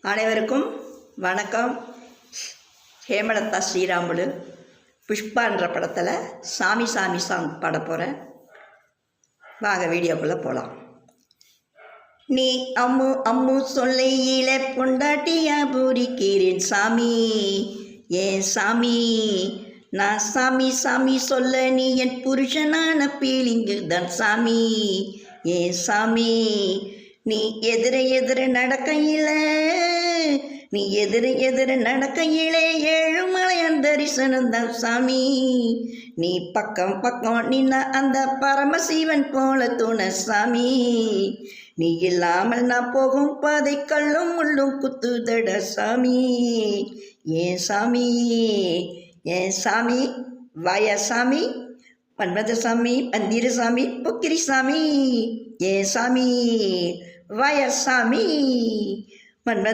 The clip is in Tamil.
அனைவருக்கும் வணக்கம். ஹேமலதா ஸ்ரீராமுலு புஷ்பான்ற படத்தில் சாமி சாமி சாங் பாட போகிறேன். வாங்க வீடியோக்குள்ளே போகலாம். நீ அம்மு அம்மு சொல்லையில பொண்டாட்டியா பூரிக்கிறேன் சாமி, ஏன் சாமி. நான் சாமி சாமி சொல்ல நீ என் புருஷனான பீலிங்கு தான் சாமி, ஏன் சாமி. நீ எதிர எதிர நடக்கையில, நீ எதிர நடக்கையிலே ஏழுமலையான் தரிசனம் தான் சாமி. நீ பக்கம் பக்கம் நின்ன அந்த பரமசிவன் போல துணை சாமி. நீ இல்லாமல் நான் போகும் பாதை கல்லும் முள்ளும் குத்துதட சாமி, ஏன் சாமி. ஏன் சாமி வாயா சாமி, மன்மதசாமி மந்திரசாமி பொக்கிரிசாமி, ஏன் சாமி வாயா சாமி. மன்மத